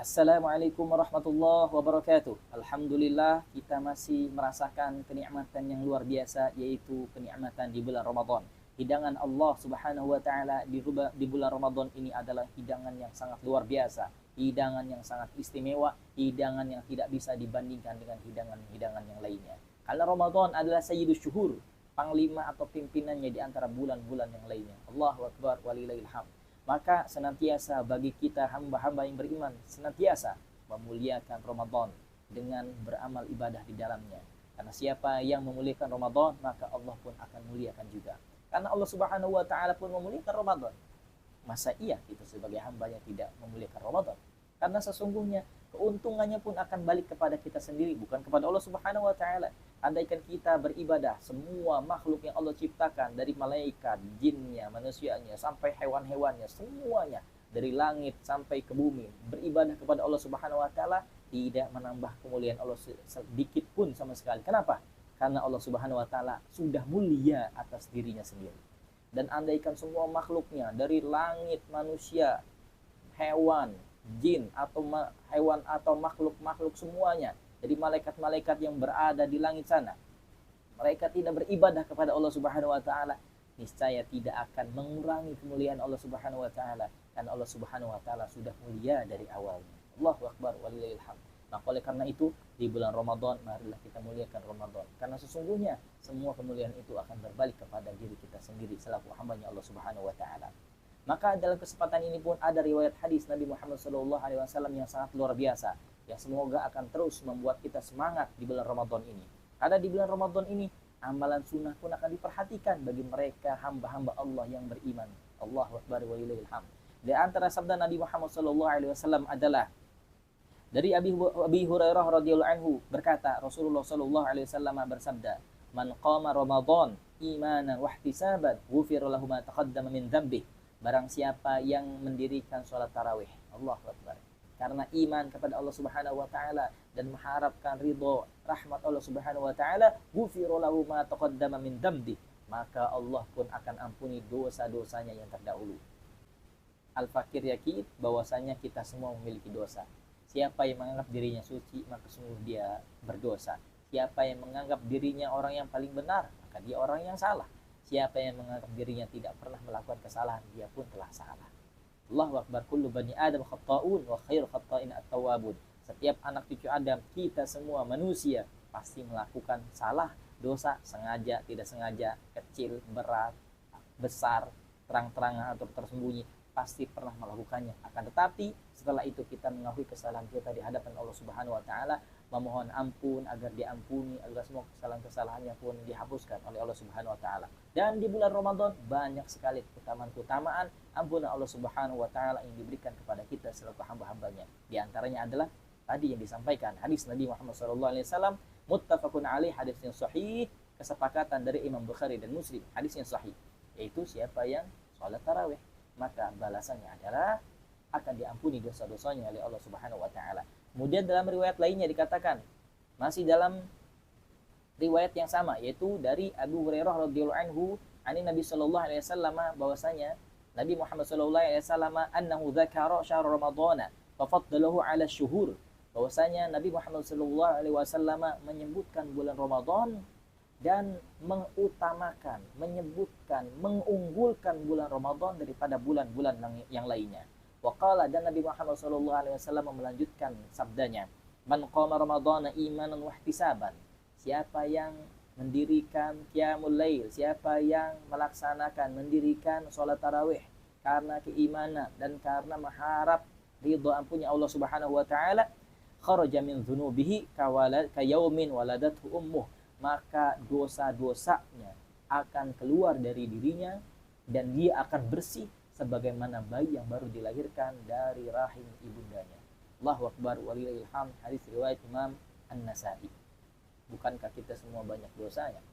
Assalamualaikum warahmatullahi wabarakatuh. Alhamdulillah kita masih merasakan kenikmatan yang luar biasa, yaitu kenikmatan di bulan Ramadan. Hidangan Allah Subhanahu wa taala di bulan Ramadan ini adalah hidangan yang sangat luar biasa, hidangan yang sangat istimewa, hidangan yang tidak bisa dibandingkan dengan hidangan-hidangan yang lainnya. Karena Ramadan adalah sayyidus syuhur, panglima atau pimpinannya di antara bulan-bulan yang lainnya. Allahu akbar walillahil hamd. Maka senantiasa bagi kita hamba-hamba yang beriman senantiasa memuliakan Ramadan dengan beramal ibadah di dalamnya. Karena siapa yang memuliakan Ramadan, maka Allah pun akan muliakan juga. Karena Allah Subhanahu wa taala pun memuliakan Ramadan. Masa iya kita sebagai hamba yang tidak memuliakan Ramadan? Karena sesungguhnya keuntungannya pun akan balik kepada kita sendiri, bukan kepada Allah Subhanahu wa taala. Andaikan kita beribadah, semua makhluk yang Allah ciptakan, dari malaikat, jinnya, manusianya, sampai hewan-hewannya, semuanya dari langit sampai ke bumi, beribadah kepada Allah Subhanahu wa taala, tidak menambah kemuliaan Allah sedikit pun sama sekali. Kenapa? Karena Allah Subhanahu wa taala sudah mulia atas dirinya sendiri. Dan andaikan semua makhluknya, dari langit, manusia, hewan, jin, atau hewan atau makhluk-makhluk semuanya, jadi malaikat-malaikat yang berada di langit sana, mereka tidak beribadah kepada Allah Subhanahu wa taala, niscaya tidak akan mengurangi kemuliaan Allah Subhanahu wa taala, karena Allah Subhanahu wa taala sudah mulia dari awalnya. Allahu akbar walillahil hamd. Nah, oleh karena itu di bulan Ramadan marilah kita muliakan Ramadan, karena sesungguhnya semua kemuliaan itu akan berbalik kepada diri kita sendiri selaku hambanya Allah Subhanahu wa taala. Maka dalam kesempatan ini pun ada riwayat hadis Nabi Muhammad SAW yang sangat luar biasa, yang semoga akan terus membuat kita semangat di bulan Ramadan ini. Karena di bulan Ramadan ini amalan sunnah pun akan diperhatikan bagi mereka hamba-hamba Allah yang beriman. Allahu akbar walillahil hamd. Di antara sabda Nabi Muhammad SAW adalah dari Abi Hurairah radhiyallahu anhu berkata, Rasulullah SAW bersabda, "Man qama Ramadan imanan wa ihtisaban, ghufira lahu ma taqaddama min dzambih." Barang siapa yang mendirikan sholat tarawih, Allahu akbar, karena iman kepada Allah Subhanahu wa taala dan mengharapkan ridho rahmat Allah Subhanahu wa taala, ghufira lahu ma taqaddama min dzambih, maka Allah pun akan ampuni dosa-dosanya yang terdahulu. Al-Fakir yakin bahwasanya kita semua memiliki dosa. Siapa yang menganggap dirinya suci, maka sungguh dia berdosa. Siapa yang menganggap dirinya orang yang paling benar, maka dia orang yang salah. Siapa yang menganggap dirinya tidak pernah melakukan kesalahan, dia pun telah salah. Allahu akbar, kullu bani Adam khata'un wa khairul khata'in at-tawwabun. Setiap anak cucu Adam, kita semua manusia pasti melakukan salah, dosa, sengaja, tidak sengaja, kecil, berat, besar, terang-terangan atau tersembunyi, pasti pernah melakukannya. Akan tetapi setelah itu kita mengakui kesalahan kita di hadapan Allah Subhanahu wa taala, memohon ampun agar diampuni, agar semua kesalahan-kesalahannya pun dihapuskan oleh Allah Subhanahu wa taala. Dan di bulan Ramadan banyak sekali keutamaan-keutamaan ampunan Allah Subhanahu wa taala yang diberikan kepada kita selaku hamba-hambanya. Di antaranya adalah tadi yang disampaikan hadis Nabi Muhammad SAW, muttafaqun alaih, hadis yang sahih, kesepakatan dari Imam Bukhari dan Muslim, hadis yang sahih, yaitu siapa yang sholat tarawih, maka balasannya adalah akan diampuni dosa-dosanya oleh Allah Subhanahu wa taala. Kemudian dalam riwayat lainnya dikatakan, masih dalam riwayat yang sama, yaitu dari Abu Hurairah radhiyallahu anhu, ani Nabi sallallahu alaihi wasallam, bahwasanya Nabi Muhammad sallallahu alaihi wasallam annahu dzakara syahr ramadhana fa faddalahu ala syuhur, bahwasanya Nabi Muhammad sallallahu alaihi wasallam menyebutkan bulan Ramadan dan mengutamakan, menyebutkan, mengunggulkan bulan Ramadan daripada bulan-bulan yang lainnya. Waqala, dan Nabi Muhammad SAW melanjutkan sabdanya, man qama ramadhana imanan wa ihtisaban, siapa yang mendirikan qiyamul lail, siapa yang melaksanakan, mendirikan sholat tarawih karena keimanan dan karena mengharap ridha ampunnya Allah Subhanahu wa taala, kharaja min dzunubihi ka yaumin waladathu ummuh, maka dosa-dosanya akan keluar dari dirinya dan dia akan bersih sebagaimana bayi yang baru dilahirkan dari rahim ibundanya. Allahu akbar walillahil hamd. Hadis riwayat Imam An-Nasa'i. Bukankah kita semua banyak dosanya?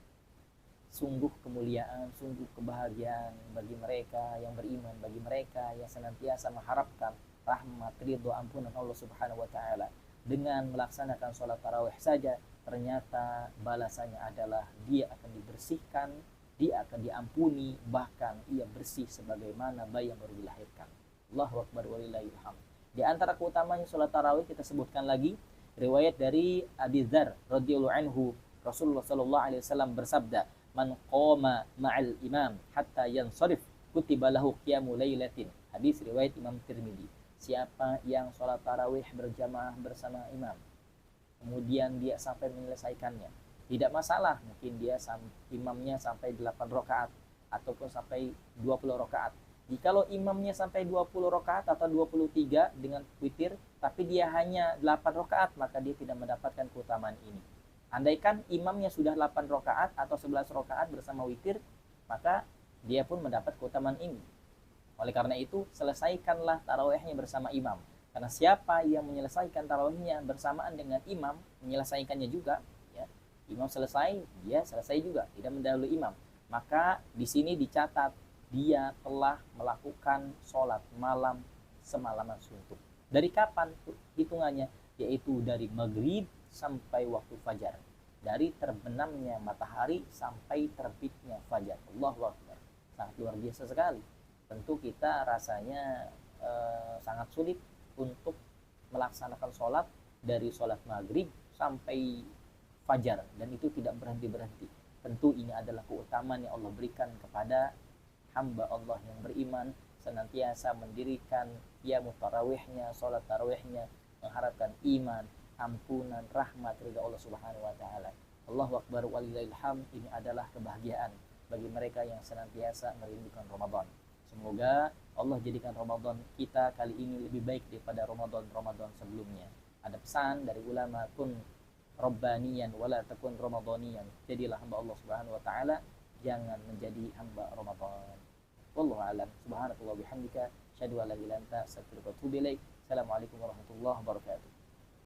Sungguh kemuliaan, sungguh kebahagiaan bagi mereka yang beriman, bagi mereka yang senantiasa mengharapkan rahmat, ridho, ampunan Allah Subhanahu wa taala. Dengan melaksanakan sholat tarawih saja, ternyata balasannya adalah dia akan dibersihkan, dia akan diampuni, bahkan ia bersih sebagaimana bayi yang baru dilahirkan. Allahu akbar walillahil hamd. Di antara keutamaan sholat tarawih kita sebutkan lagi riwayat dari Abi Dzar radhiyallahu anhu, Rasulullah sallallahu alaihi wasallam bersabda, "Man qama ma'al imam hatta yansharif kutiba lahu qiyamu lailatin." Hadis riwayat Imam Tirmidzi. Siapa yang sholat tarawih berjamaah bersama imam, kemudian dia sampai menyelesaikannya, tidak masalah, mungkin dia imamnya sampai 8 rakaat ataupun sampai 20 rakaat. Jikalau imamnya sampai 20 rakaat atau 23 dengan witir, tapi dia hanya 8 rakaat, maka dia tidak mendapatkan keutamaan ini. Andaikan imamnya sudah 8 rakaat atau 11 rakaat bersama witir, maka dia pun mendapat keutamaan ini. Oleh karena itu, selesaikanlah tarawihnya bersama imam. Karena siapa yang menyelesaikan tarawihnya bersamaan dengan imam, menyelesaikannya juga, ya, imam selesai, dia selesai juga, tidak mendahului imam. Maka di sini dicatat dia telah melakukan sholat malam semalaman suntuk. Dari kapan hitungannya? Yaitu dari maghrib sampai waktu fajar. Dari terbenamnya matahari sampai terbitnya fajar. Allahu Akbar. Sangat luar biasa sekali. Tentu kita rasanya sangat sulit untuk melaksanakan sholat dari sholat maghrib sampai fajar. Dan itu tidak berhenti-berhenti. Tentu ini adalah keutamaan yang Allah berikan kepada hamba Allah yang beriman, senantiasa mendirikan qiyamut tarawihnya, sholat tarawihnya, mengharapkan iman, ampunan, rahmat ridha Allah Subhanahu wa taala. Allahu Akbar walillahil hamd. Ini adalah kebahagiaan bagi mereka yang senantiasa merindukan Ramadan. Semoga Allah jadikan Ramadan kita kali ini lebih baik daripada Ramadan sebelumnya. Ada pesan dari ulama, kun rabbaniyan wala takun ramadhaniyan. Jadilah hamba Allah Subhanahu wa taala, jangan menjadi hamba Ramadan. Wallahu a'lam. Subhanakallah bihamdika, asyhadu an la ilaha illa anta, astaghfiruka wa atubu ilaik. Assalamualaikum warahmatullahi wabarakatuh.